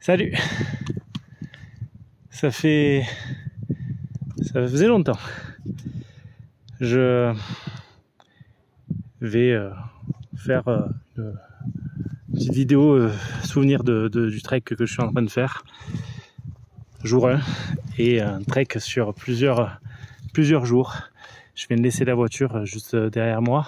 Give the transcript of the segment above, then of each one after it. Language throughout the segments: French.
Salut. Ça faisait longtemps. Je vais faire une petite vidéo souvenir du trek que je suis en train de faire. Jour 1 et un trek sur plusieurs jours. Je viens de laisser la voiture juste derrière moi.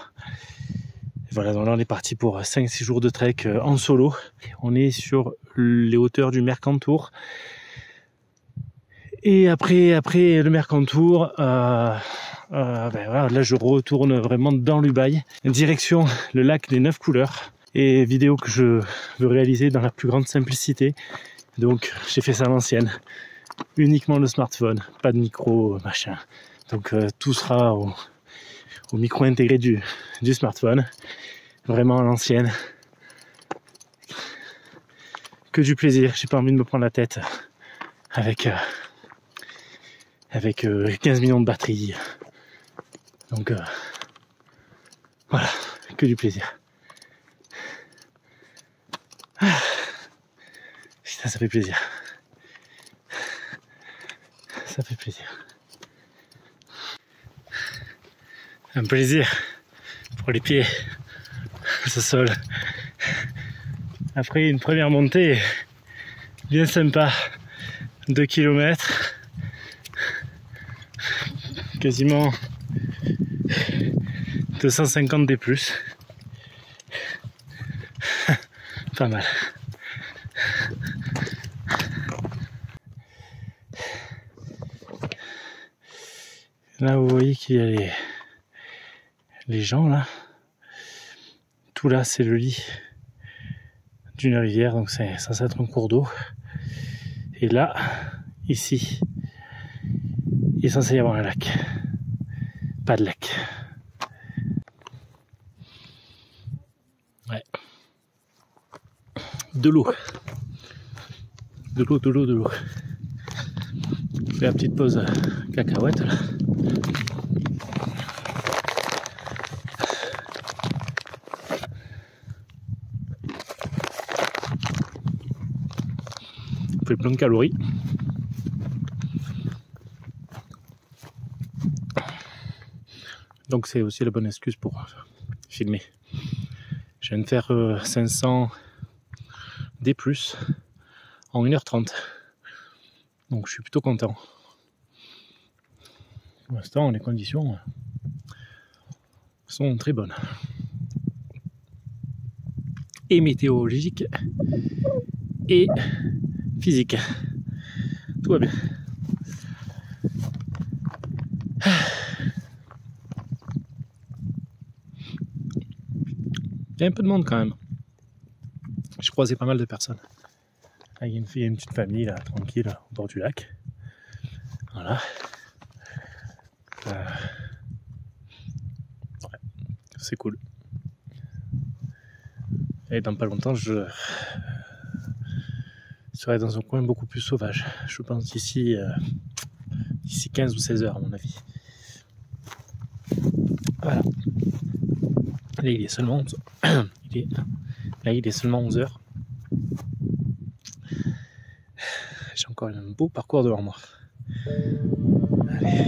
Et voilà, donc là on est parti pour 5-6 jours de trek en solo. On est sur les hauteurs du Mercantour. Et après le Mercantour, voilà, là je retourne vraiment dans l'Ubaye, direction le lac des 9 couleurs. Et vidéo que je veux réaliser dans la plus grande simplicité. Donc j'ai fait ça à l'ancienne. Uniquement le smartphone, pas de micro, machin. Donc tout sera au micro intégré du smartphone. Vraiment à l'ancienne. Que du plaisir, j'ai pas envie de me prendre la tête avec 15 millions de batterie. Donc voilà, que du plaisir. Putain, ça fait plaisir. Ça fait plaisir. Un plaisir pour les pieds. Ce sol. Après une première montée bien sympa, 2 km, quasiment 250 des plus. Pas mal. Là vous voyez qu'il y a les gens là. Tout là c'est le lit d'une rivière, donc c'est censé être un cours d'eau. Et là, ici, il est censé y avoir un lac. Pas de lac. Ouais. De l'eau. De l'eau. Je fais la petite pause cacahuète là. Fait plein de calories. Donc c'est aussi la bonne excuse pour filmer. Je viens de faire 500 D+, en 1h30. Donc je suis plutôt content. Pour l'instant, les conditions sont très bonnes. Et météorologiques et physique. Tout va bien. Il y a un peu de monde quand même. J'ai croisé pas mal de personnes. Là, il y a une petite famille là, tranquille, là, au bord du lac. Voilà. Ouais, c'est cool. Et dans pas longtemps, je serai dans un coin beaucoup plus sauvage. Je pense d'ici 15 ou 16 heures à mon avis. Voilà. Là il est seulement 11. Il est seulement 11 heures. J'ai encore un beau parcours devant moi. Allez.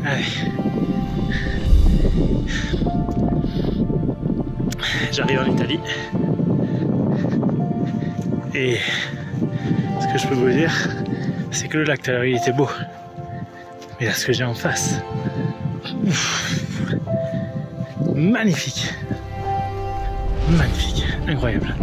Allez. J'arrive en Italie. Et ce que je peux vous dire, c'est que le lac tout à l'heure il était beau. Mais là ce que j'ai en face, magnifique. Magnifique, incroyable.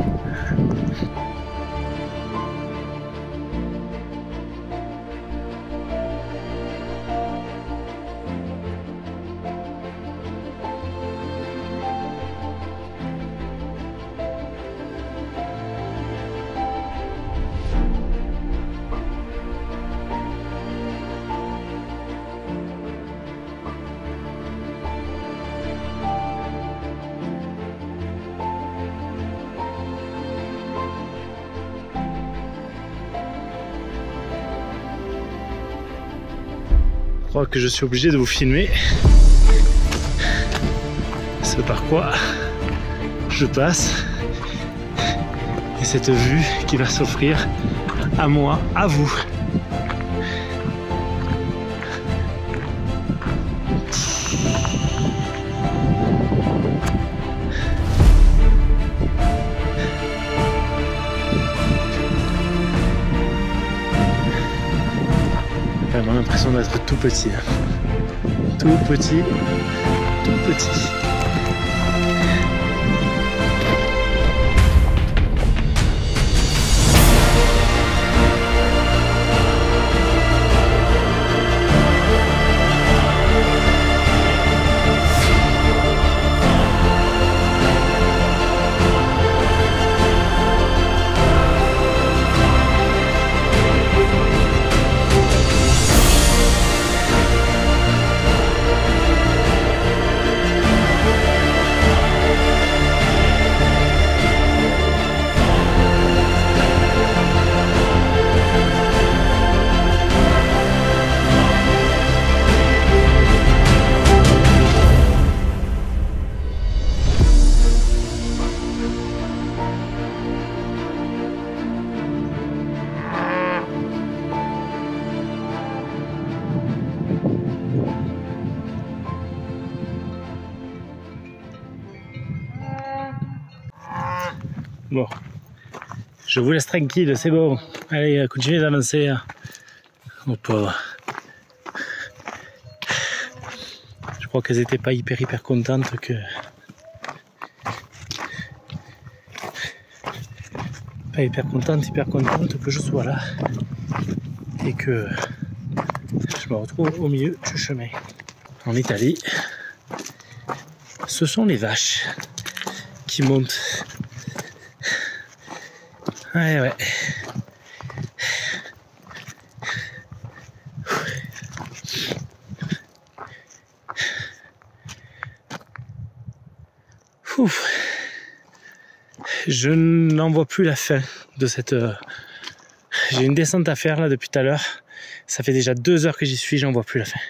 crois que je suis obligé de vous filmer ce par quoi je passe et cette vue qui va s'offrir à moi, à vous. J'ai vraiment l'impression d'être tout petit. Tout petit, tout petit. Bon, je vous laisse tranquille, c'est bon. Allez, continuez d'avancer. Oh pauvre. Je crois qu'elles n'étaient pas hyper contentes que... Pas hyper contentes que je sois là. Et que je me retrouve au milieu du chemin. En Italie, ce sont les vaches qui montent. Ouais. Ouf. Je n'en vois plus la fin de cette... J'ai une descente à faire là depuis tout à l'heure. Ça fait déjà 2 heures que j'y suis, j'en vois plus la fin.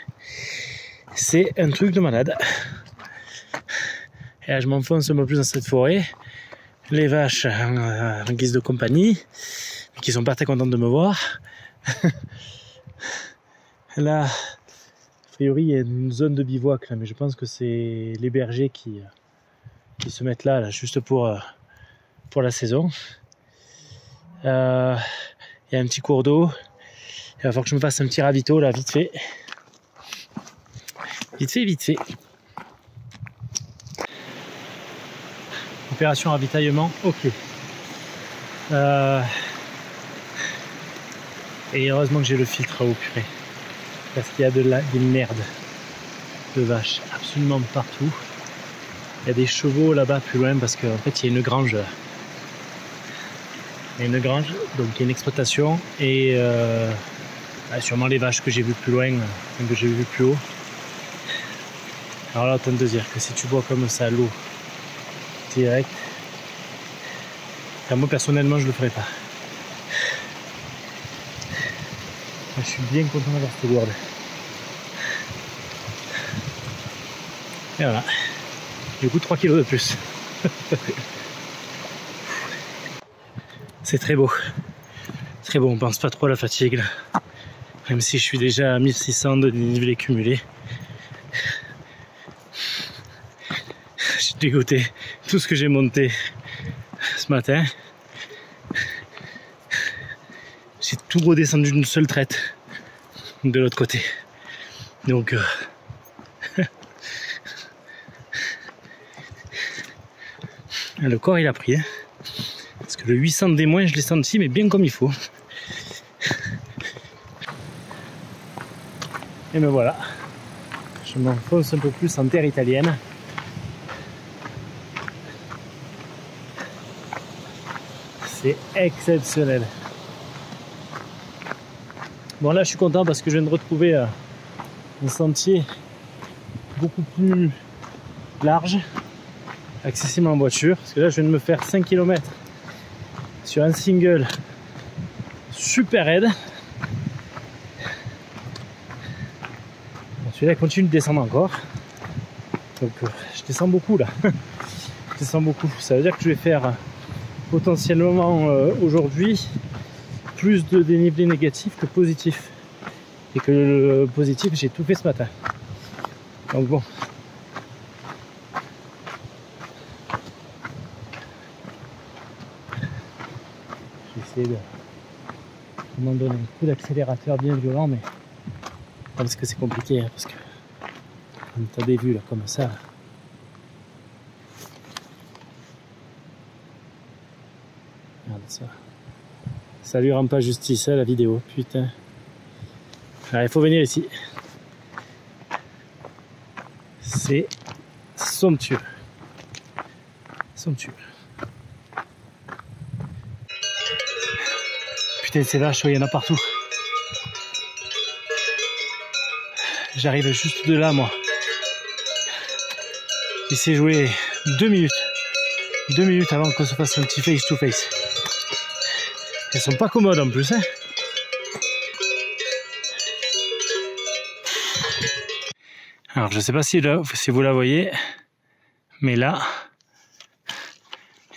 C'est un truc de malade. Et là, je m'enfonce un peu plus dans cette forêt. Les vaches en guise de compagnie, qui sont pas très contentes de me voir. Là, a priori, il y a une zone de bivouac, là, mais je pense que c'est les bergers qui se mettent là juste pour la saison. Il y a un petit cours d'eau. Il va falloir que je me fasse un petit ravito là, vite fait. Vite fait. Opération ravitaillement, ok. Et heureusement que j'ai le filtre à eau, purée. Parce qu'il y a des merdes de vaches absolument partout. Il y a des chevaux là-bas plus loin parce qu'en fait il y a une grange. Il y a une grange, donc il y a une exploitation et sûrement les vaches que j'ai vues plus loin, que j'ai vues plus haut. Alors là, autant te dire que si tu bois comme ça l'eau direct, moi personnellement je le ferai pas. Je suis bien content d'avoir cette gourde. Et voilà. Du coup 3 kilos de plus. C'est très beau. Très beau, on pense pas trop à la fatigue là. Même si je suis déjà à 1600 de dénivelé cumulé. J'ai dégoûté tout ce que j'ai monté ce matin. J'ai tout redescendu d'une seule traite de l'autre côté. Donc le corps il a pris. Hein. Parce que le 800 des moins je l'ai senti mais bien comme il faut. Et me voilà. Je m'enfonce un peu plus en terre italienne. C'est exceptionnel. Bon là je suis content parce que je viens de retrouver un sentier beaucoup plus large, accessible en voiture. Parce que là je viens de me faire 5 km sur un single super raide. Celui-là continue de descendre encore. Donc je descends beaucoup là. Je descends beaucoup. Ça veut dire que je vais faire potentiellement aujourd'hui plus de dénivelé négatif que positif. Et que le positif, j'ai tout fait ce matin. Donc bon. Je vais essayer de m'en donner un coup d'accélérateur bien violent, mais parce que c'est compliqué, hein, parce que comme tu as des vues là comme ça. Regarde ça. Ça lui rend pas justice à la vidéo, putain. Alors, il faut venir ici. C'est somptueux. Somptueux. Putain, ces vaches, il y en a partout. J'arrive juste de là, moi. Il s'est joué 2 minutes. 2 minutes avant qu'on se fasse un petit face-to-face. Elles sont pas commodes en plus, hein. Alors, je sais pas si vous la voyez, mais là,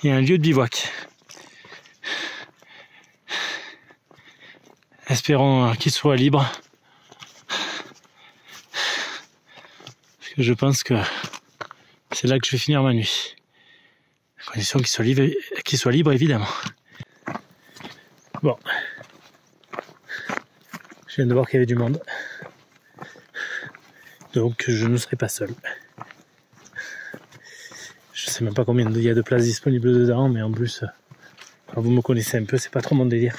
il y a un lieu de bivouac. Espérons qu'il soit libre. Parce que je pense que c'est là que je vais finir ma nuit. À condition qu'il soit libre, évidemment. Bon. Je viens de voir qu'il y avait du monde. Donc je ne serai pas seul. Je sais même pas combien il y a de places disponibles dedans, mais en plus, vous me connaissez un peu, c'est pas trop mon délire.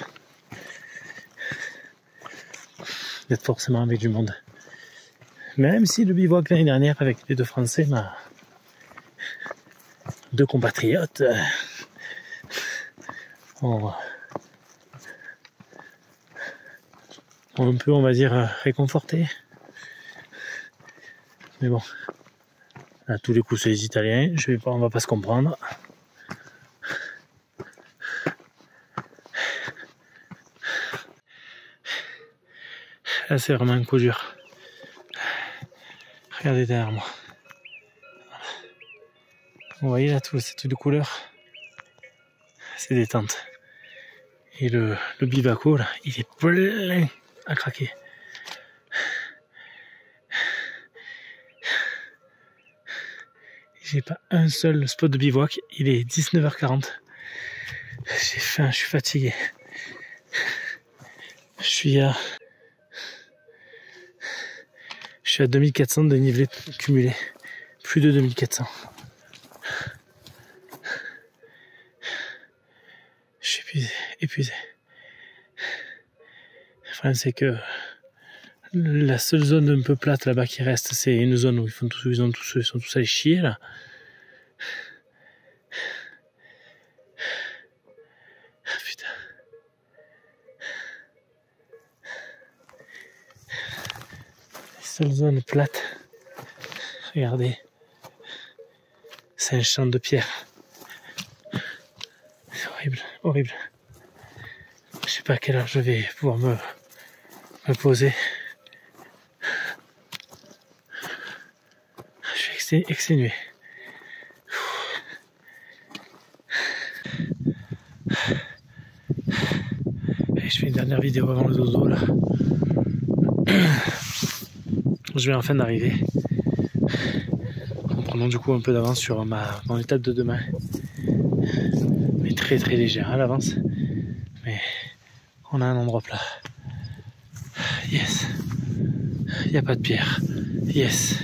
D'être forcément avec du monde. Même si le bivouac l'année dernière avec les 2 Français, 2 compatriotes, ont un peu, on va dire, réconforté. Mais bon, à tous les coups c'est les Italiens, on va pas se comprendre. Là c'est vraiment un coup dur. Regardez derrière moi. Vous voyez là tout cette de couleur, c'est détente. Et le bivaco là, il est plein à craquer. J'ai pas un seul spot de bivouac, il est 19h40. J'ai faim, je suis fatigué. Je suis à 2400 de dénivelé cumulé. Plus de 2400. Je suis épuisé. Le problème c'est que la seule zone un peu plate là-bas qui reste, c'est une zone où ils sont tous allés chier là. Putain. La seule zone plate. Regardez. C'est un champ de pierre. C'est horrible, horrible. Je sais pas à quelle heure je vais pouvoir me poser. Je suis exténué. Et je fais une dernière vidéo avant le dodo là. Je vais enfin d'arriver. En prenant du coup un peu d'avance sur mon étape de demain. Mais très très légère à l'avance. Mais on a un endroit plat. Yes. Il n'y a pas de pierre. Yes.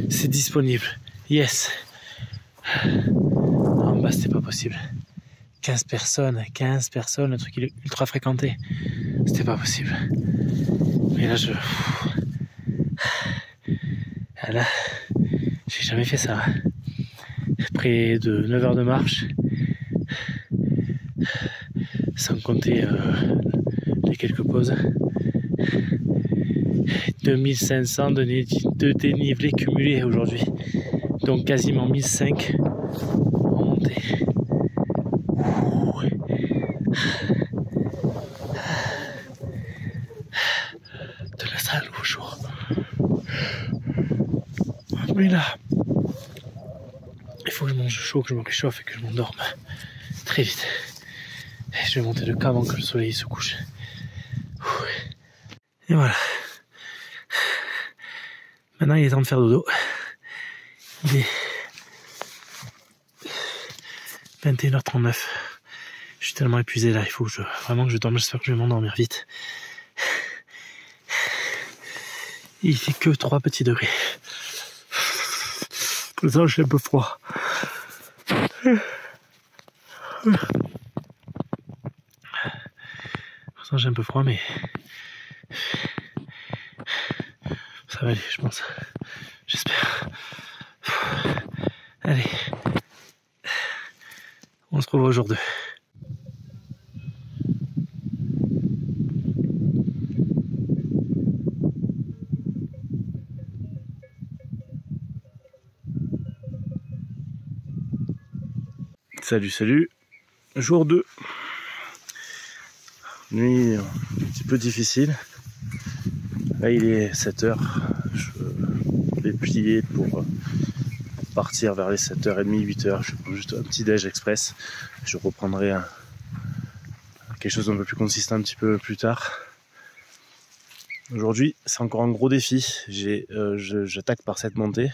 C'est disponible. Yes. En bas c'était pas possible. 15 personnes, le truc il est ultra fréquenté. C'était pas possible. Mais là là, j'ai jamais fait ça. Près de 9 heures de marche. Sans compter les quelques pauses. 2500 de dénivelé cumulé aujourd'hui. Donc quasiment 1500 en montée. De la salle au jour. Mais là, il faut que je mange chaud, que je me réchauffe et que je m'endorme très vite. Et je vais monter le camp avant que le soleil se couche. Et voilà. Maintenant il est temps de faire dodo. Il est 21h39. Je suis tellement épuisé là, il faut que vraiment que je dorme, j'espère que je vais m'endormir vite. Il fait que 3 petits degrés. Pour ça j'ai un peu froid. Pourtant j'ai un peu froid mais ça va aller je pense. J'espère. Allez. On se revoit au jour 2. Salut, salut. Jour 2. Nuit un petit peu difficile. Là il est 7h. Je vais plier pour partir vers les 7h30, 8h. Je prends juste un petit déj express. Je reprendrai quelque chose d'un peu plus consistant un petit peu plus tard. Aujourd'hui, c'est encore un gros défi. J'attaque par cette montée,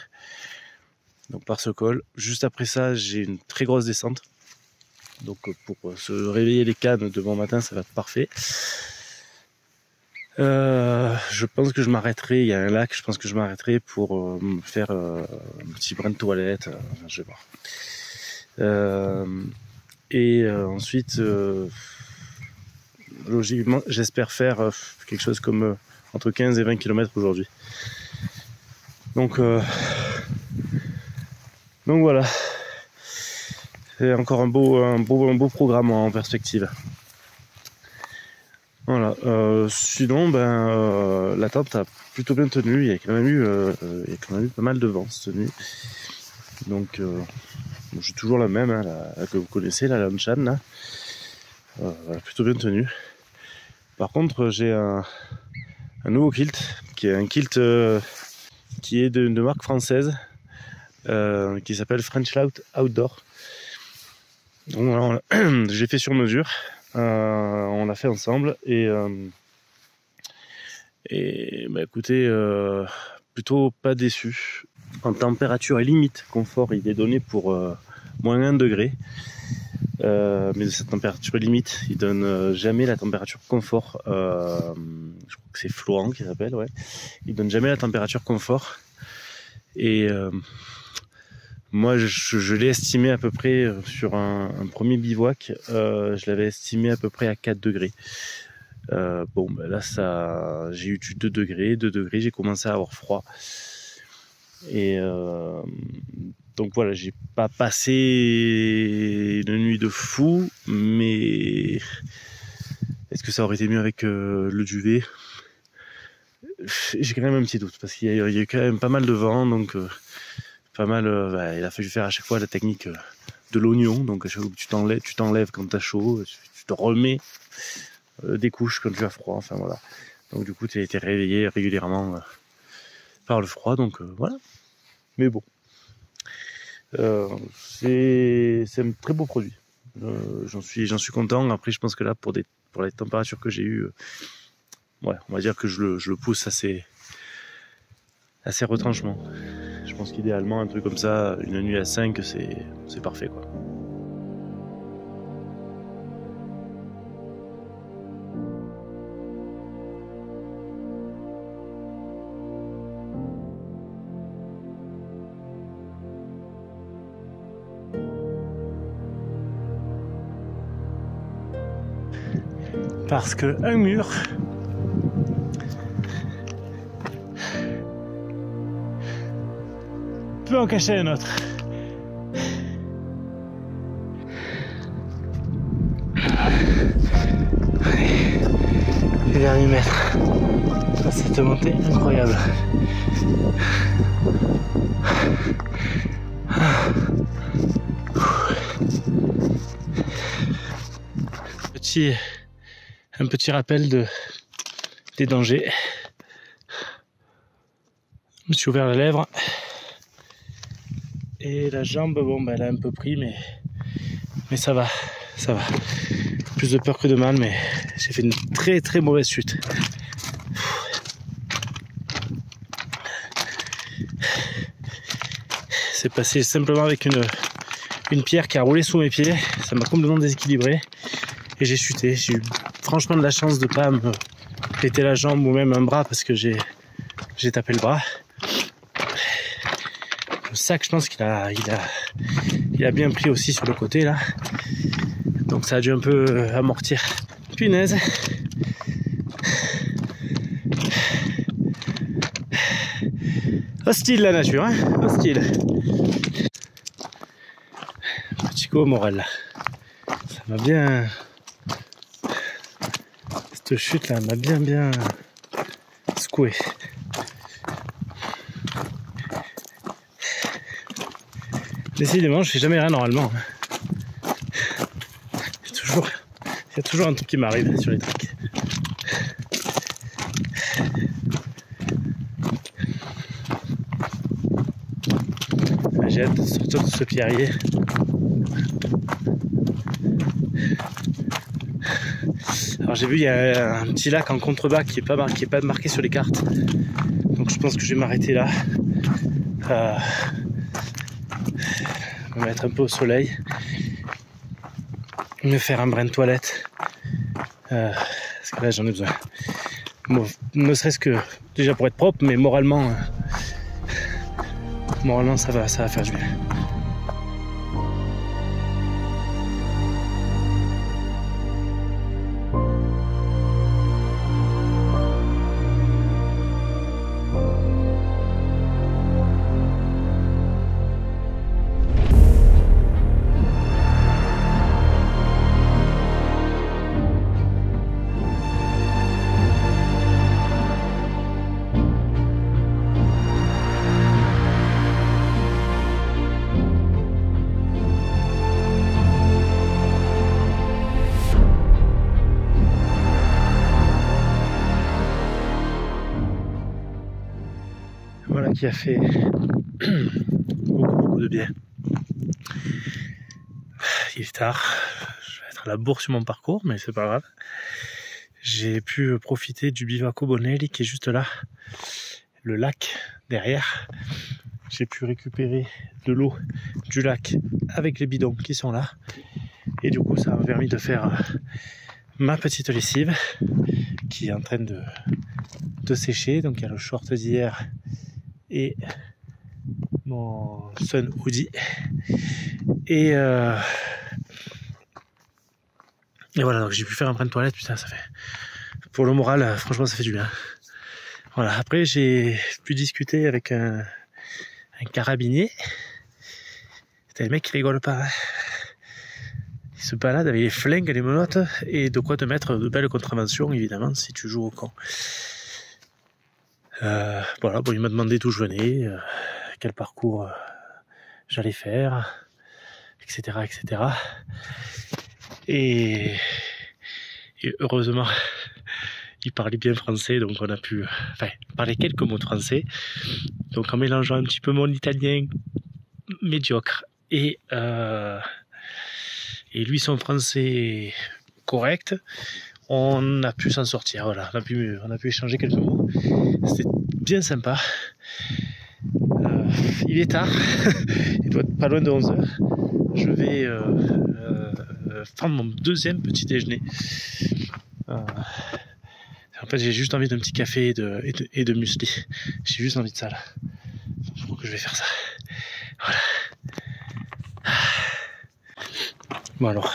donc par ce col. Juste après ça, j'ai une très grosse descente. Donc pour se réveiller les cannes demain matin, ça va être parfait. Je pense que je m'arrêterai, il y a un lac, je pense que je m'arrêterai pour me faire un petit brin de toilette, je vais voir. Ensuite, logiquement, j'espère faire quelque chose comme entre 15 et 20 km aujourd'hui. Donc voilà, c'est encore un beau programme en perspective. Voilà. Sinon, la tente a plutôt bien tenu. Il y a quand même eu pas mal de vent cette nuit. Donc, j'ai toujours la même, hein, que vous connaissez, la Lanshan, là. Plutôt bien tenu. Par contre, j'ai un nouveau kilt, qui est un kilt qui est de marque française, qui s'appelle French Outdoor. Donc voilà, j'ai fait sur mesure. On l'a fait ensemble et écoutez, plutôt pas déçu. En température et limite confort, il est donné pour moins 1 degré. Mais de cette température limite, il donne jamais la température confort. Je crois que c'est Florent qui s'appelle, ouais. Il donne jamais la température confort. Et moi, je l'ai estimé à peu près sur un premier bivouac. Je l'avais estimé à peu près à 4 degrés. Là, j'ai eu 2 degrés. J'ai commencé à avoir froid. Et donc voilà, j'ai pas passé une nuit de fou, mais est-ce que ça aurait été mieux avec le duvet? J'ai quand même un petit doute, parce qu'il y a eu quand même pas mal de vent, donc pas mal. Il a fallu faire à chaque fois la technique de l'oignon, donc à chaque fois que tu t'enlèves quand t'as chaud, tu te remets des couches quand tu as froid, enfin voilà. Donc du coup, tu as été réveillé régulièrement par le froid, donc voilà. Mais bon, c'est un très beau produit. J'en suis content. Après, je pense que là, pour les températures que j'ai eues, on va dire que je le pousse assez retranchement. Je pense qu'idéalement, un truc comme ça, une nuit à 5, c'est parfait, quoi. Parce que un mur peut en cacher un autre. Les derniers mètres. Cette montée incroyable. Un petit rappel des dangers. Je me suis ouvert la lèvre. Et la jambe, bon, bah, elle a un peu pris, mais ça va, ça va. Plus de peur que de mal, mais j'ai fait une très très mauvaise chute. C'est passé simplement avec une pierre qui a roulé sous mes pieds. Ça m'a complètement déséquilibré et j'ai chuté. J'ai eu franchement de la chance de ne pas me péter la jambe ou même un bras parce que j'ai tapé le bras. Le sac, je pense qu'il a bien pris aussi sur le côté là. Donc ça a dû un peu amortir. Punaise. Hostile la nature, hein, hostile. Petit coup au moral là. Ça m'a bien... Cette chute là m'a bien secoué. Décidément, je fais jamais rien normalement. Il y a toujours un truc qui m'arrive sur les trucs. J'ai hâte de sortir de ce pierrier. Alors j'ai vu il y a un petit lac en contrebas qui est pas marqué sur les cartes. Donc je pense que je vais m'arrêter là. Me mettre un peu au soleil. Me faire un brin de toilette. Parce que là j'en ai besoin. Ne serait-ce que déjà pour être propre, mais moralement ça va faire du bien. Voilà qui a fait beaucoup de bien. Il est tard, je vais être à la bourre sur mon parcours, mais c'est pas grave. J'ai pu profiter du Bivaco Bonelli qui est juste là, le lac derrière. J'ai pu récupérer de l'eau du lac avec les bidons qui sont là. Et du coup, ça m'a permis de faire ma petite lessive qui est en train de sécher. Donc il y a le short d'hier et mon Sun Hoodie. Et voilà, donc j'ai pu faire un brin de toilette, putain, ça fait... Pour le moral, franchement, ça fait du bien. Voilà, après j'ai pu discuter avec un carabinier. Putain, le mec il rigole pas. Hein. Il se balade avec les flingues, les menottes et de quoi te mettre de belles contraventions, évidemment, si tu joues au con. Voilà, bon, il m'a demandé d'où je venais, quel parcours j'allais faire, etc., etc. Et heureusement, il parlait bien français, donc on a pu parler quelques mots de français. Donc en mélangeant un petit peu mon italien médiocre et lui son français correct, on a pu s'en sortir. Voilà, on a pu échanger quelques mots. C'était bien sympa. Il est tard, il doit être pas loin de 11h. Je vais prendre mon deuxième petit déjeuner. En fait, j'ai juste envie d'un petit café et de muesli. J'ai juste envie de ça là. Je crois que je vais faire ça. Voilà. Bon alors,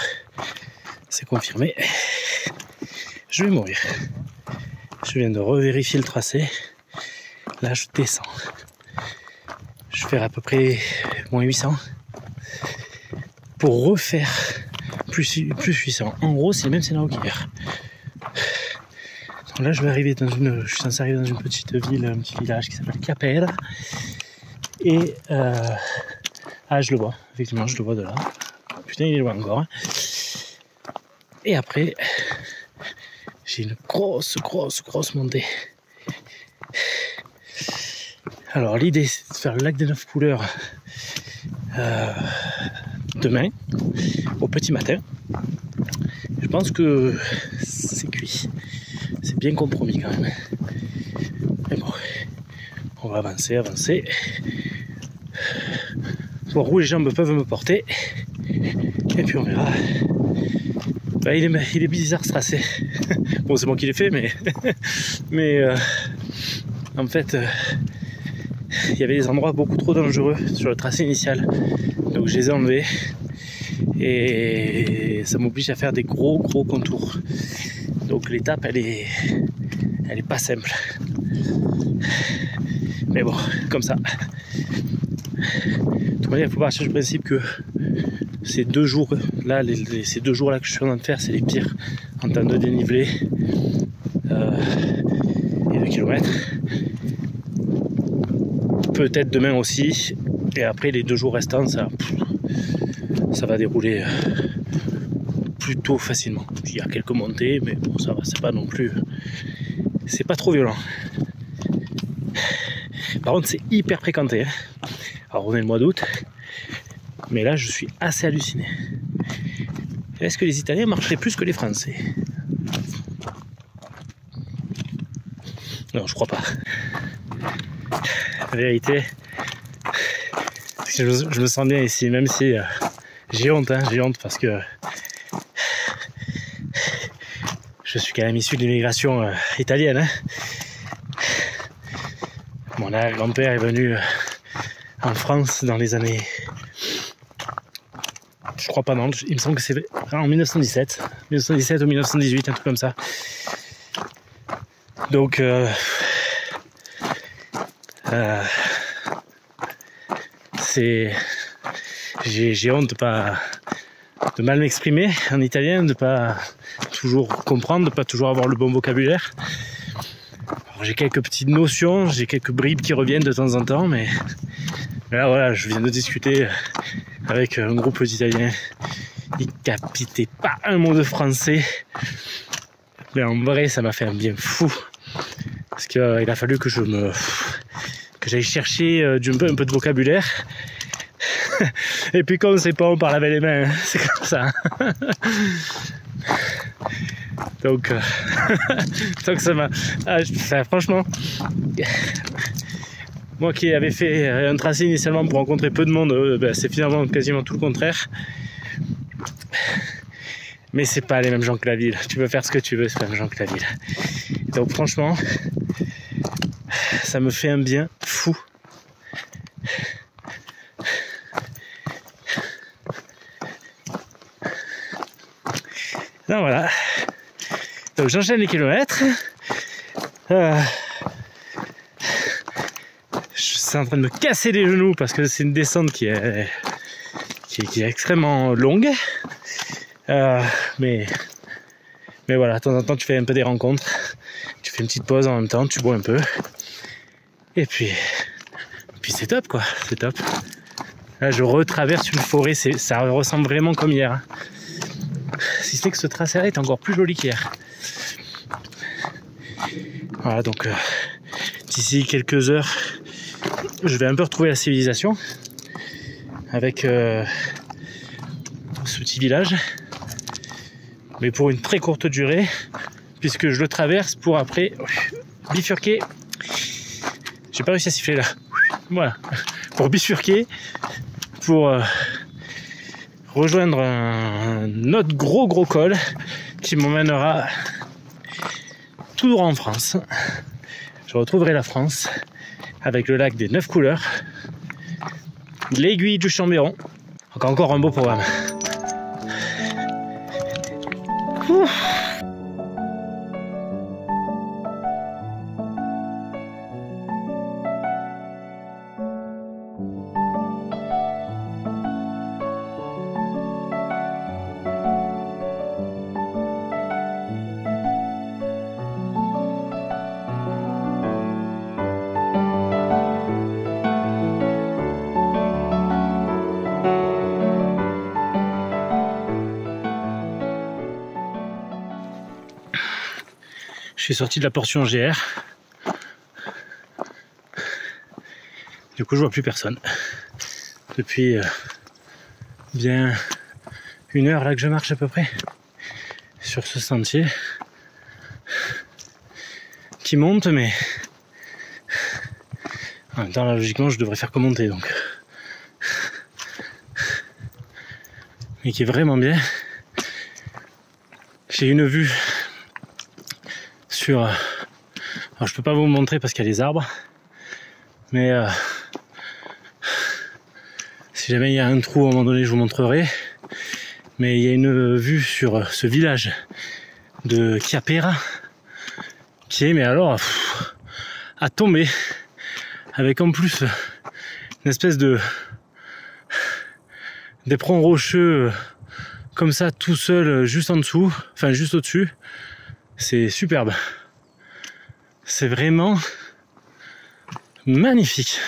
c'est confirmé. Je vais mourir. Je viens de revérifier le tracé. Là, je descends. Je fais à peu près moins 800 pour refaire plus 800. En gros, c'est le même scénario qu'hier. Là, je suis censé arriver dans une petite ville, un petit village qui s'appelle Capella. Et je le vois. Effectivement, je le vois de là. Putain, il est loin encore. Hein. Et après, j'ai une grosse montée. Alors, l'idée, c'est de faire le lac des 9 couleurs demain, au petit matin. Je pense que c'est cuit. C'est bien compromis quand même. Mais bon, on va avancer. Bon, où les jambes peuvent me porter. Et puis on verra. Bah, il est bizarre ce tracé. Bon, c'est moi qui l'ai fait, mais en fait, il y avait des endroits beaucoup trop dangereux sur le tracé initial. Donc je les ai enlevés. Et ça m'oblige à faire des gros contours. Donc l'étape, elle est pas simple. Mais bon, comme ça. De toute manière, il faut partir du principe que ces 2 jours là, ces 2 jours là que je suis en train de faire, c'est les pires en termes de dénivelé et de kilomètres. Peut-être demain aussi. Et après les 2 jours restants, ça va dérouler plutôt facilement. Il y a quelques montées, mais bon, ça va, c'est pas non plus. C'est pas trop violent. Par contre, c'est hyper fréquenté. Hein. Alors, on est le mois d'août, mais là, je suis assez halluciné. Est-ce que les Italiens marcheraient plus que les Français? Non, je crois pas. La vérité, c'est que je me sens bien ici, même si j'ai honte parce que je suis quand même issu de l'immigration italienne. Hein. Mon arrière-grand-père est venu en France dans les années... Je crois pas, non, il me semble que c'est en 1917 ou 1918, un truc comme ça. Donc, j'ai honte de mal m'exprimer en italien, de pas toujours comprendre, de pas toujours avoir le bon vocabulaire. Alors, j'ai quelques petites notions, j'ai quelques bribes qui reviennent de temps en temps, mais là voilà, je viens de discuter avec un groupe d'Italiens. Ils capitaient pas un mot de français, mais en vrai ça m'a fait un bien fou, parce qu'il a fallu que j'aille chercher un peu de vocabulaire. Et puis comme c'est pas, on parle avec les mains, c'est comme ça. Donc ça m'a... franchement, moi qui avais fait un tracé initialement pour rencontrer peu de monde, c'est finalement quasiment tout le contraire. Mais c'est pas les mêmes gens que la ville. Tu peux faire ce que tu veux, c'est pas les mêmes gens que la ville. Donc franchement, ça me fait un bien fou. Donc voilà. Donc j'enchaîne les kilomètres. Je suis en train de me casser les genoux parce que c'est une descente qui est extrêmement longue. Mais voilà, de temps en temps tu fais un peu des rencontres. Tu fais une petite pause en même temps, tu bois un peu. Et puis c'est top quoi, c'est top. Là je retraverse une forêt, ça ressemble vraiment comme hier. Hein. Si ce n'est que ce tracé-là est encore plus joli qu'hier. Voilà, donc d'ici quelques heures, je vais un peu retrouver la civilisation avec ce petit village, mais pour une très courte durée, puisque je le traverse pour après bifurquer. J'ai pas réussi à siffler là. Voilà, pour bifurquer, pour rejoindre un autre gros col qui m'emmènera tout droit en France. Je retrouverai la France avec le lac des 9 couleurs, l'aiguille du Chambéron. Encore un beau programme. Ouf. Je suis sorti de la portion GR. Du coup, je vois plus personne. depuis bien 1 heure là que je marche à peu près sur ce sentier qui monte, mais en même temps là logiquement je devrais faire que monter, donc mais qui est vraiment bien. J'ai une vue sur, alors je peux pas vous montrer parce qu'il y a les arbres, mais si jamais il y a un trou à un moment donné je vous montrerai. Mais il y a une vue sur ce village de Chiapera qui est, mais alors, à tomber, avec en plus une espèce de d'éperon rocheux comme ça tout seul juste en dessous, enfin juste au-dessus. C'est superbe. C'est vraiment magnifique.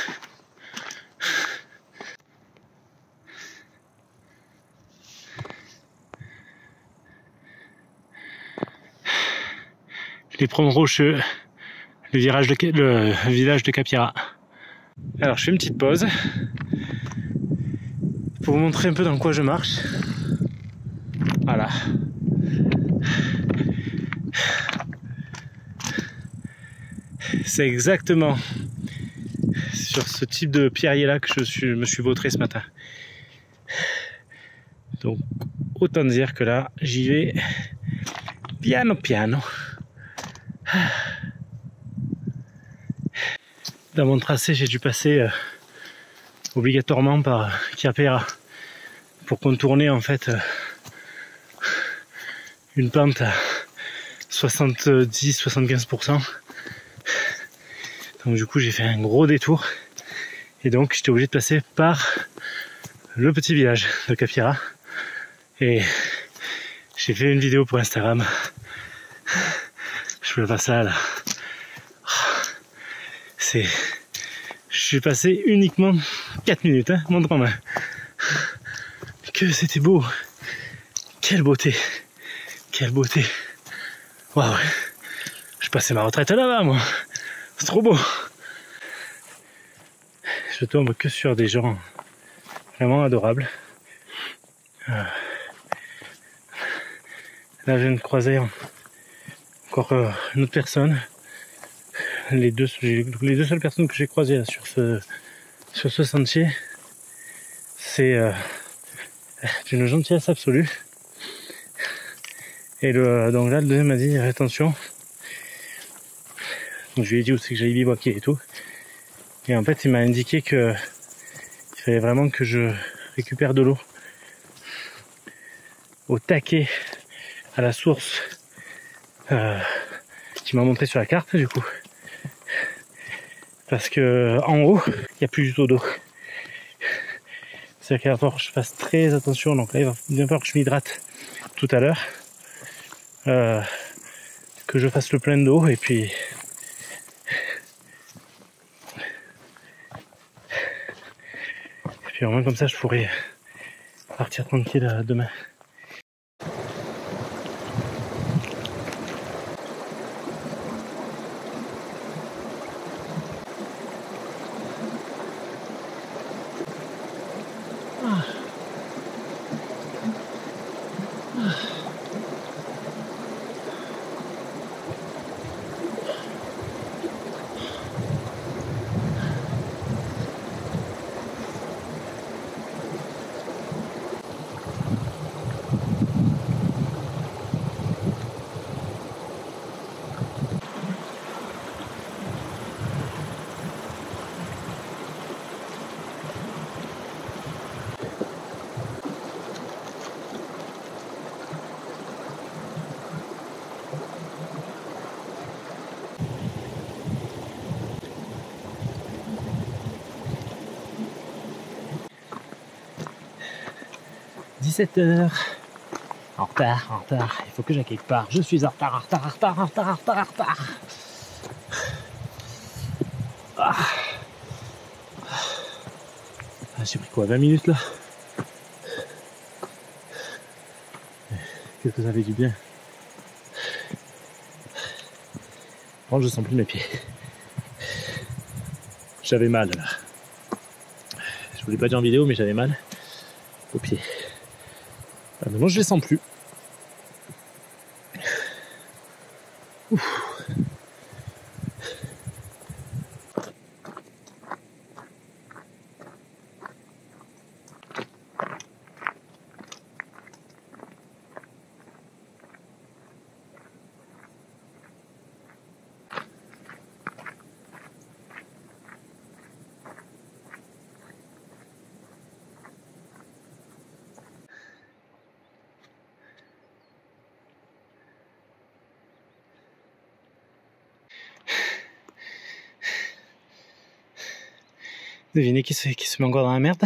L'éperon rocheux, le village de Chiapera. Alors je fais une petite pause pour vous montrer un peu dans quoi je marche. Voilà. C'est exactement sur ce type de pierrier là que me suis vautré ce matin. Donc autant dire que là j'y vais piano piano. Dans mon tracé, j'ai dû passer obligatoirement par Chiapera pour contourner en fait une pente à 70-75%. Donc du coup j'ai fait un gros détour et donc j'étais obligé de passer par le petit village de Chiapera et j'ai fait une vidéo pour Instagram. Je voulais pas ça là. Je suis passé uniquement 4 minutes, hein, montre en main. Que c'était beau. Quelle beauté. Quelle beauté. Waouh. Je passais ma retraite là-bas, moi. C'est trop beau. Je tombe que sur des gens vraiment adorables. Là, je viens de croiser encore une autre personne. Les deux seules personnes que j'ai croisées là, sur ce sentier, c'est d'une gentillesse absolue. Et donc là, le deuxième m'a dit attention. Donc je lui ai dit où c'est que j'allais bivouaquer et tout. Et en fait, il m'a indiqué que il fallait vraiment que je récupère de l'eau au taquet à la source qui m'a montré sur la carte du coup. Parce que en haut, il n'y a plus du tout d'eau. C'est-à-dire qu'il va falloir que je fasse très attention. Donc là, il va bien falloir que je m'hydrate tout à l'heure. Que je fasse le plein d'eau et puis au moins comme ça, je pourrai partir tranquille demain. « 17h. En retard, il faut que j'aille quelque part. Je suis en retard. Ah. J'ai pris quoi, 20 minutes là? Qu'est-ce que ça fait du bien. Bon, je sens plus mes pieds. J'avais mal là. Je vous l'ai pas dit en vidéo, mais j'avais mal au pied. Maintenant, je les sens plus. Ouf. Devinez qui se met encore dans la merde,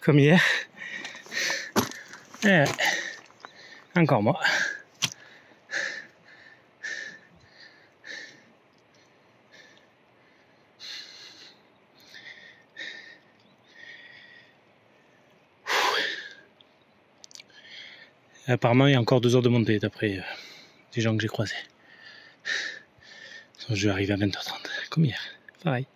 comme hier. Et encore moi. Et apparemment, il y a encore 2 heures de montée d'après des gens que j'ai croisés. Je vais arriver à 20h30, comme hier. Pareil.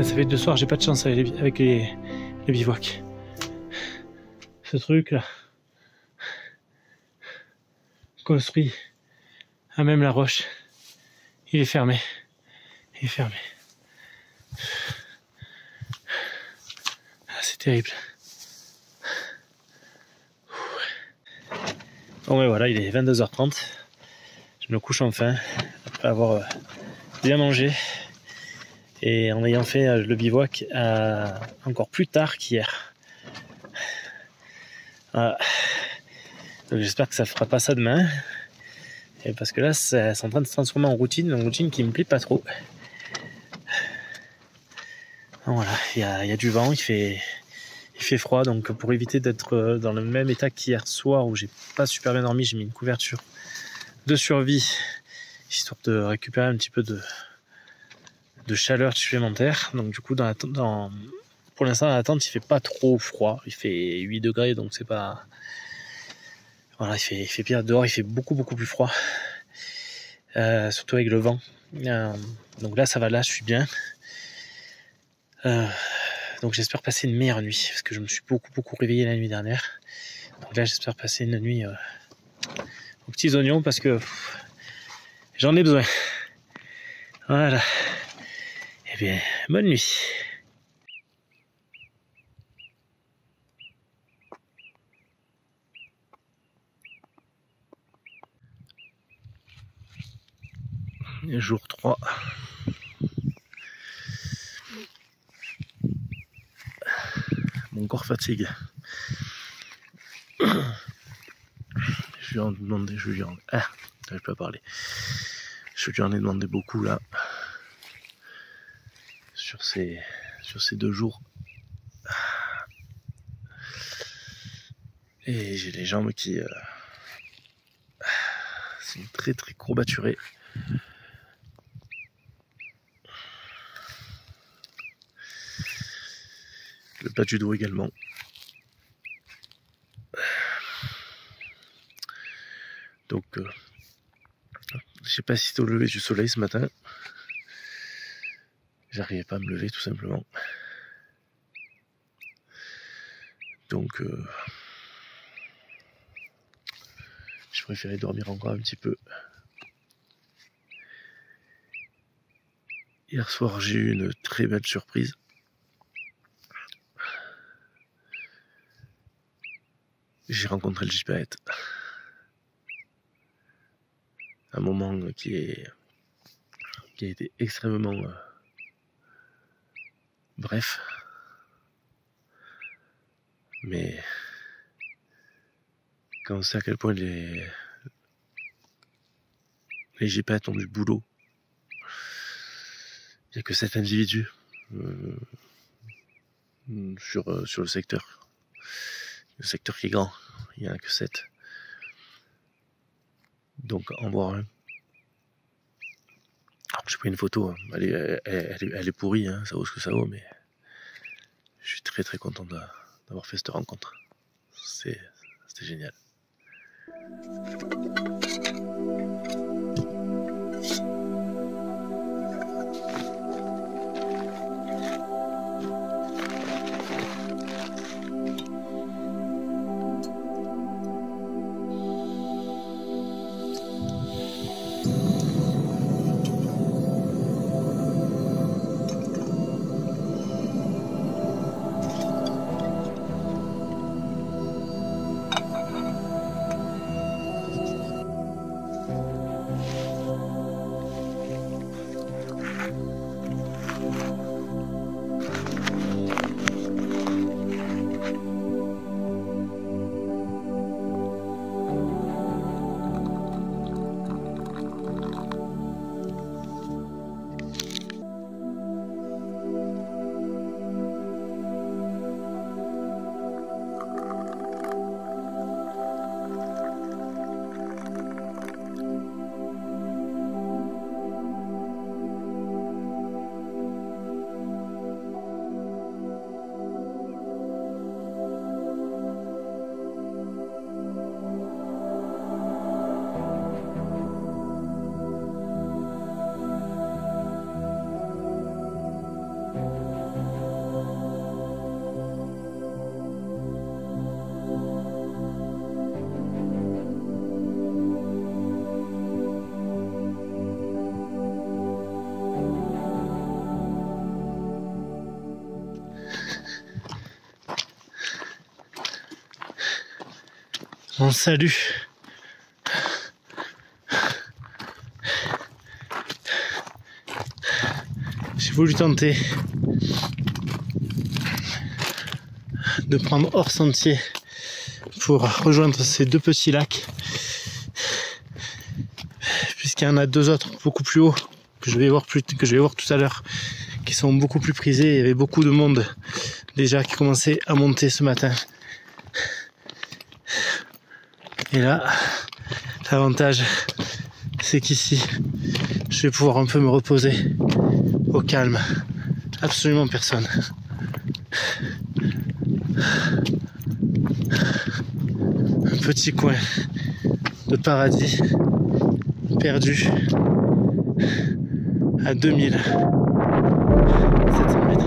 Ça fait 2 soirs, j'ai pas de chance avec les bivouacs. Ce truc là, construit à même la roche, il est fermé. Il est fermé. Ah, c'est terrible. Bon, ouais, voilà, il est 22h30. Je me couche enfin après avoir bien mangé. Et en ayant fait le bivouac encore plus tard qu'hier. Voilà. Donc j'espère que ça fera pas ça demain. Et parce que là, c'est en train de se transformer en routine, une routine qui me plaît pas trop. Donc voilà, il y a du vent, il fait froid, donc pour éviter d'être dans le même état qu'hier soir où j'ai pas super bien dormi, j'ai mis une couverture de survie, histoire de récupérer un petit peu de chaleur supplémentaire. Donc du coup, pour l'instant, dans la tente, il fait pas trop froid. Il fait 8 degrés, donc c'est pas... Voilà, il fait pire. Dehors, il fait beaucoup plus froid. Surtout avec le vent. Donc là, ça va, là, je suis bien. Donc j'espère passer une meilleure nuit, parce que je me suis beaucoup réveillé la nuit dernière. Donc là, j'espère passer une nuit aux petits oignons, parce que j'en ai besoin. Voilà. Eh bien, bonne nuit. Jour 3. Mon corps fatigue. Je lui en ai demandé, je lui en ai demandé beaucoup là. Sur ces 2 jours. Et j'ai les jambes qui sont très courbaturées. Le plat du dos également. Donc, je sais pas si c'était au lever du soleil ce matin. J'arrivais pas à me lever tout simplement. Donc, je préférais dormir encore un petit peu. Hier soir, j'ai eu une très belle surprise. J'ai rencontré le gypaète. Un moment qui a été extrêmement bref. Mais quand on sait à quel point les GPAT ont du boulot. Il n'y a que 7 individus sur le secteur. Le secteur qui est grand, il n'y en a que 7. Donc en voir un. Alors, j'ai pris une photo, elle est pourrie, hein, ça vaut ce que ça vaut, mais je suis très très content d'avoir fait cette rencontre. C'était génial. On salue. J'ai voulu tenter de prendre hors sentier pour rejoindre ces deux petits lacs, puisqu'il y en a deux autres beaucoup plus hauts que je vais voir tout à l'heure, qui sont beaucoup plus prisés. Il y avait beaucoup de monde déjà qui commençait à monter ce matin. Et là, l'avantage, c'est qu'ici, je vais pouvoir un peu me reposer au calme. Absolument personne. Un petit coin de paradis perdu à 2700 mètres.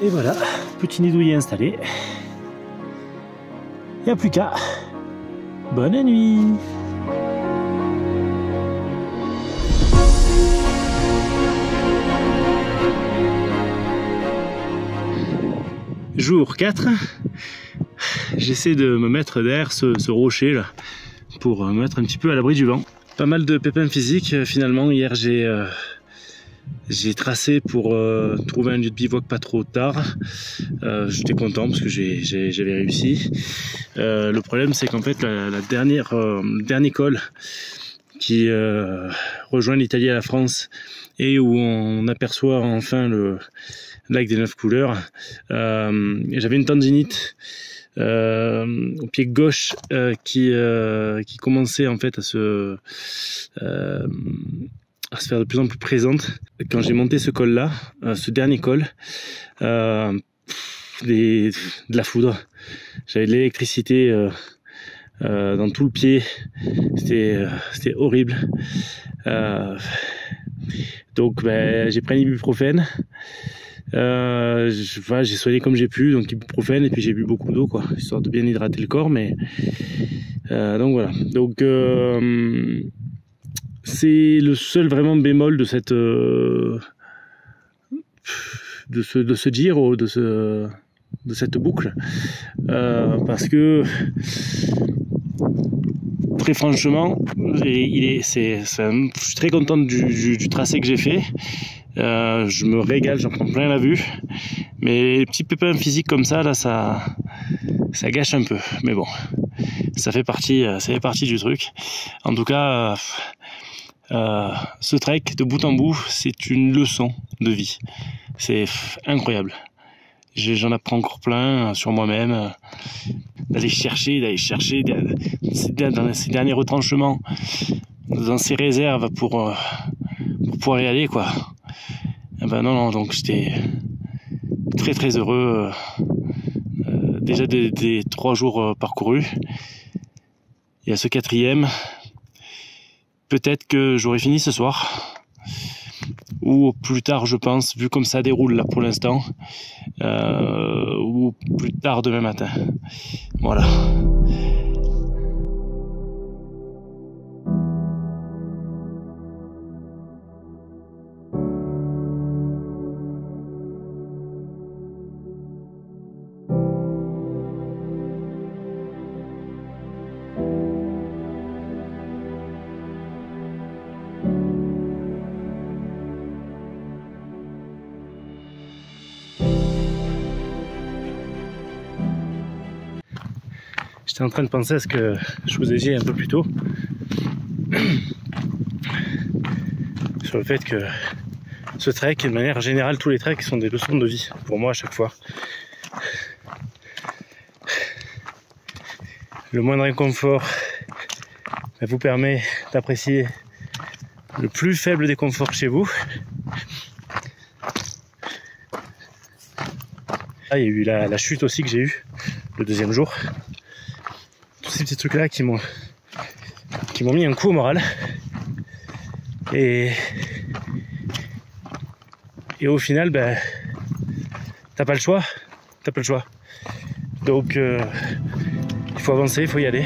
Et voilà, petit nid douillet installé. Il n'y a plus qu'à. Bonne nuit. Jour 4. J'essaie de me mettre derrière ce rocher là pour me mettre un petit peu à l'abri du vent. Pas mal de pépins physiques finalement. Hier j'ai tracé pour trouver un lieu de bivouac pas trop tard. J'étais content parce que j'avais réussi. Le problème c'est qu'en fait la dernier col qui rejoint l'Italie à la France et où on aperçoit enfin le lac des 9 couleurs, j'avais une tendinite au pied gauche qui commençait en fait à se faire de plus en plus présente. Quand j'ai monté ce col là, ce dernier col, de la foudre, j'avais de l'électricité dans tout le pied, c'était horrible. Donc j'ai pris un ibuprofène. J'ai soigné comme j'ai pu, donc ibuprofène, et puis j'ai bu beaucoup d'eau quoi, histoire de bien hydrater le corps. Mais donc voilà, donc c'est le seul vraiment bémol de cette de ce giro, de cette boucle, parce que très franchement, je suis très content du tracé que j'ai fait. Je me régale, j'en prends plein la vue, mais les petits pépins physiques comme ça là, ça gâche un peu, mais bon, ça fait partie du truc. En tout cas, ce trek de bout en bout, c'est une leçon de vie, c'est incroyable. J'en apprends encore plein sur moi-même, d'aller chercher dans ces derniers retranchements, dans ces réserves pour pouvoir y aller quoi. Eh ben non, donc j'étais très très heureux déjà des 3 jours parcourus. Et à ce 4e, peut-être que j'aurai fini ce soir, ou plus tard je pense, vu comme ça déroule là pour l'instant, ou plus tard demain matin. Voilà. J'étais en train de penser à ce que je vous ai dit un peu plus tôt sur le fait que ce trek, de manière générale, tous les treks sont des leçons de vie pour moi à chaque fois. Le moindre inconfort vous permet d'apprécier le plus faible des conforts chez vous. Ah, il y a eu la chute aussi que j'ai eue le 2e jour. Tous ces petits trucs là qui m'ont mis un coup au moral, et au final t'as pas le choix, donc il faut avancer, il faut y aller.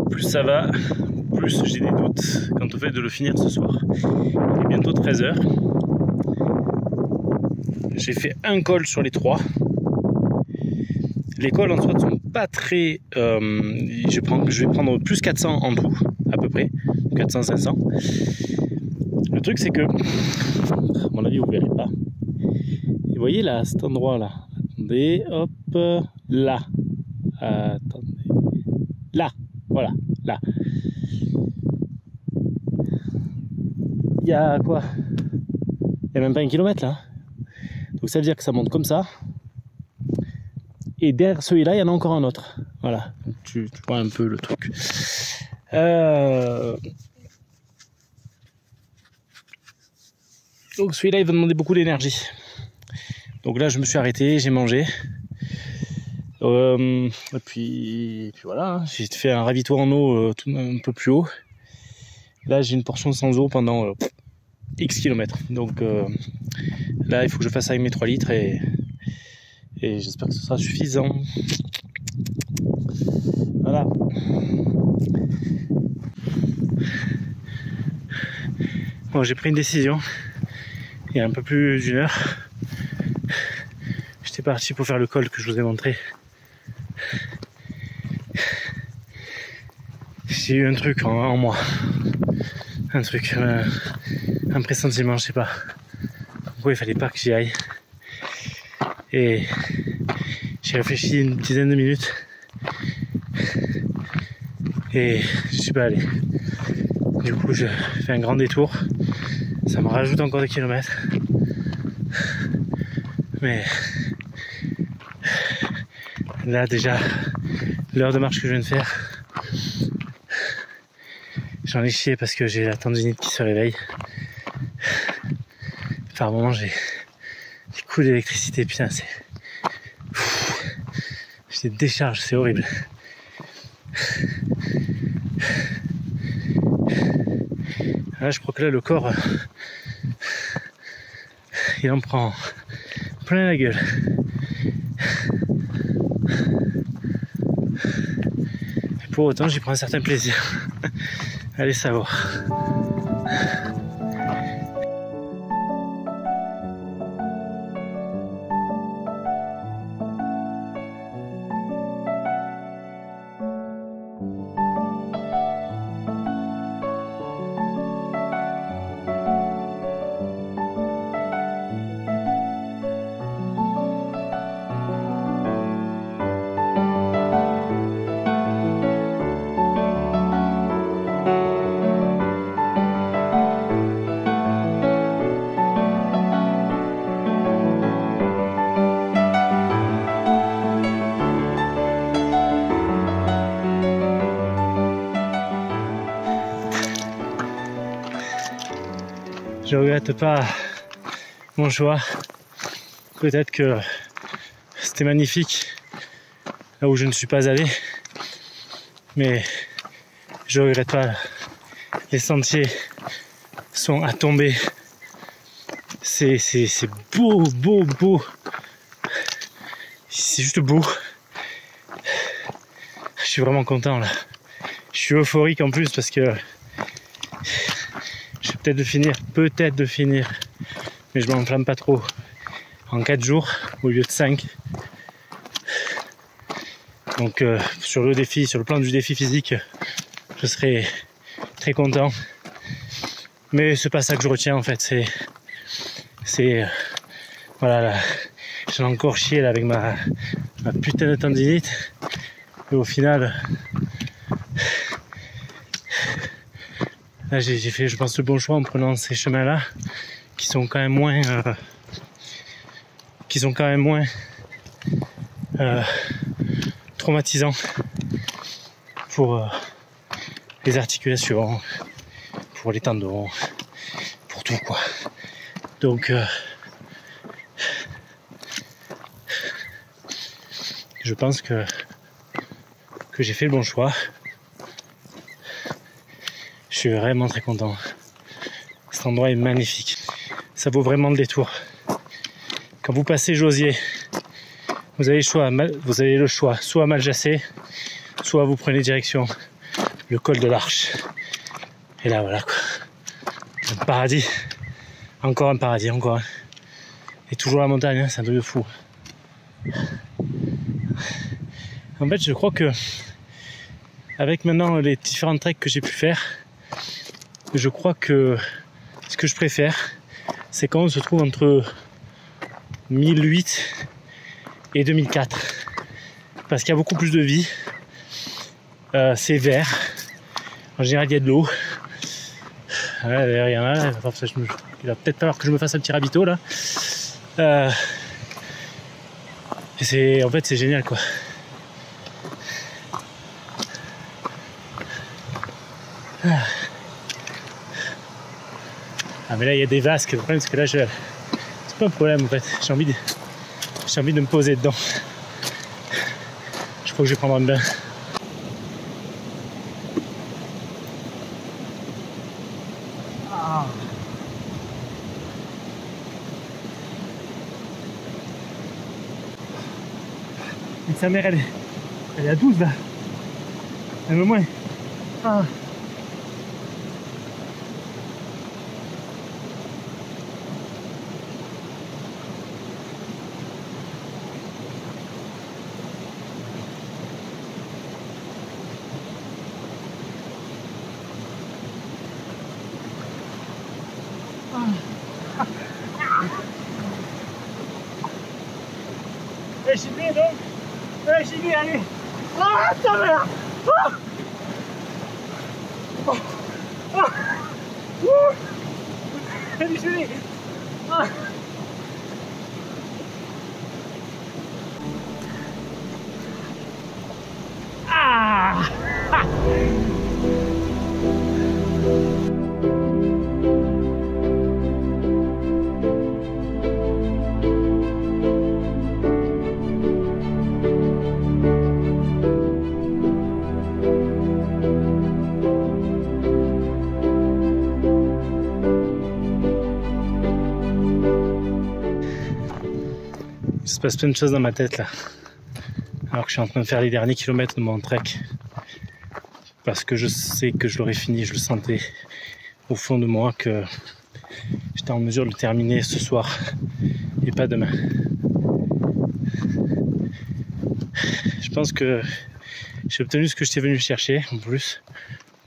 Plus ça va, plus j'ai des doutes quant au fait de le finir ce soir. Il est bientôt 13 h. J'ai fait un col sur les 3. Les cols en soi ne sont pas très... je vais prendre plus 400 en tout, à peu près, 400-500. Le truc c'est que, à mon avis vous verrez pas. Et vous voyez là, cet endroit là, attendez, hop, là, attendez, là, voilà, là. Il y a quoi? Il y a même pas 1 kilomètre là. Donc ça veut dire que ça monte comme ça. Et derrière celui-là, il y en a encore un autre. Voilà, donc tu vois un peu le truc. Donc celui-là, il va demander beaucoup d'énergie. Donc là, je me suis arrêté, j'ai mangé. Et puis voilà, hein, j'ai fait un ravito en eau un peu plus haut. Là, j'ai une portion sans eau pendant X kilomètres. Donc là, il faut que je fasse avec mes 3 litres et j'espère que ce sera suffisant. Voilà. Bon, j'ai pris une décision. Il y a un peu plus d'1 heure. J'étais parti pour faire le col que je vous ai montré. J'ai eu un truc en moi. Un truc, un pressentiment, je sais pas. Pourquoi il fallait pas que j'y aille. Et j'ai réfléchi une dizaine de minutes. Et je suis pas allé. Du coup, je fais un grand détour. Ça me rajoute encore des kilomètres. Mais là, déjà, l'heure de marche que je viens de faire, j'en ai chié parce que j'ai la tendinite qui se réveille. Par moments, j'ai des coups d'électricité. Putain, c'est... J'ai des décharges, c'est horrible. Là, je crois que là, le corps, il en prend plein la gueule. Et pour autant, j'y prends un certain plaisir. Allez savoir. Je regrette pas mon choix. Peut-être que c'était magnifique là où je ne suis pas allé, mais je regrette pas. Les sentiers sont à tomber. C'est beau, beau, beau. C'est juste beau. Je suis vraiment content là. Je suis euphorique en plus parce que je vais peut-être de finir, mais je m'enflamme pas trop. En 4 jours au lieu de 5. Donc sur le plan du défi physique, je serai très content. Mais c'est pas ça que je retiens en fait. C'est voilà, là, j'en ai encore chié là avec ma putain de tendinite. Et au final, là j'ai fait, je pense, le bon choix en prenant ces chemins-là, qui sont quand même moins, traumatisants pour les articulations, pour les tendons, pour tout quoi. Donc je pense que j'ai fait le bon choix. Je suis vraiment très content. Cet endroit est magnifique. Ça vaut vraiment le détour. Quand vous passez Josier, vous avez le choix, soit à Maljacé, soit vous prenez direction le col de l'Arche. Et là voilà quoi. Un paradis. Encore un paradis, encore un. Et toujours la montagne, hein, c'est un truc de fou. En fait, je crois que avec maintenant les différents treks que j'ai pu faire, je crois que que je préfère, c'est quand on se trouve entre 1008 et 2004. Parce qu'il y a beaucoup plus de vie. C'est vert. En général, il y a de l'eau. Voilà, d'ailleurs, il y en a là. Il va peut-être falloir que je me fasse un petit ravito là. Et en fait, c'est génial quoi. Ah mais là il y a des vasques, le problème c'est que là c'est pas un problème en fait, j'ai envie de me poser dedans. Je crois que je vais prendre un bain. Ah. Et sa mère elle est à 12 là. Elle me moins. Ah. Eh, j'y vais donc. Eh, j'y vais, allez. Ah, ta mère. Ah. Oh. Ah. Allez, j'y vais. Ah. Ah. Ah. Il se passe plein de choses dans ma tête là, alors que je suis en train de faire les derniers kilomètres de mon trek, parce que je sais que je l'aurais fini, je le sentais au fond de moi que j'étais en mesure de le terminer ce soir et pas demain. Je pense que j'ai obtenu ce que j'étais venu chercher en plus,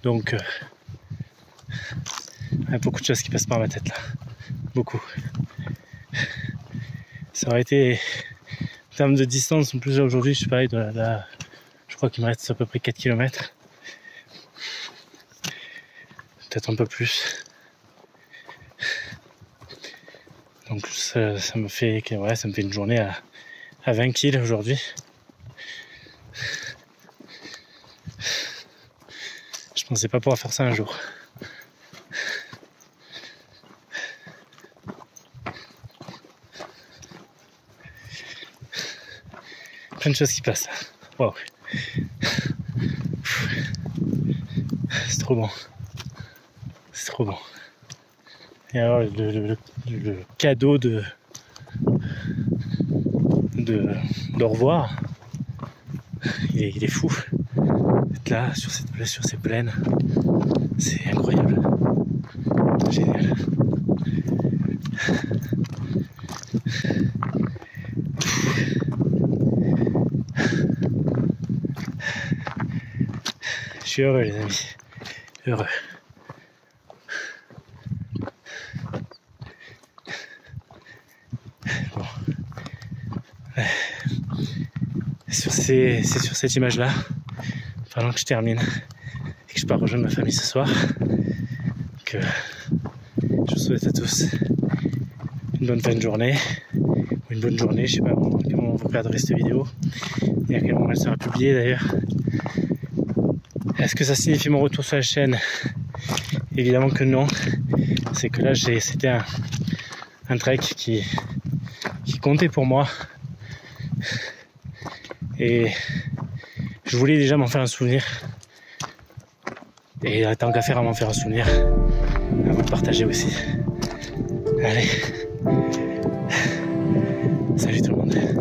donc il y a beaucoup de choses qui passent par ma tête là, beaucoup. Ça aurait été, en termes de distance, en plus aujourd'hui je suis pareil, je crois qu'il me reste à peu près 4 km. Peut-être un peu plus. Donc ça me fait, ouais, ça me fait une journée à 20 kg aujourd'hui. Je pensais pas pouvoir faire ça un jour. Plein de choses qui passent. Waouh. C'est trop bon. C'est trop bon. Et alors le cadeau de au revoir, il est fou. Être là sur ces plaines, c'est incroyable. Génial. Je suis heureux les amis, heureux. Bon. C'est sur cette image là, pendant que je termine et que je pars rejoindre ma famille ce soir, que je vous souhaite à tous une bonne fin de journée, ou une bonne journée, je sais pas à quel moment vous regarderez cette vidéo et à quel moment elle sera publiée d'ailleurs. Est-ce que ça signifie mon retour sur la chaîne? Évidemment que non. C'est que là c'était un trek qui comptait pour moi. Et je voulais déjà m'en faire un souvenir. Et tant qu'à faire à m'en faire un souvenir, à vous le partager aussi. Allez. Salut tout le monde.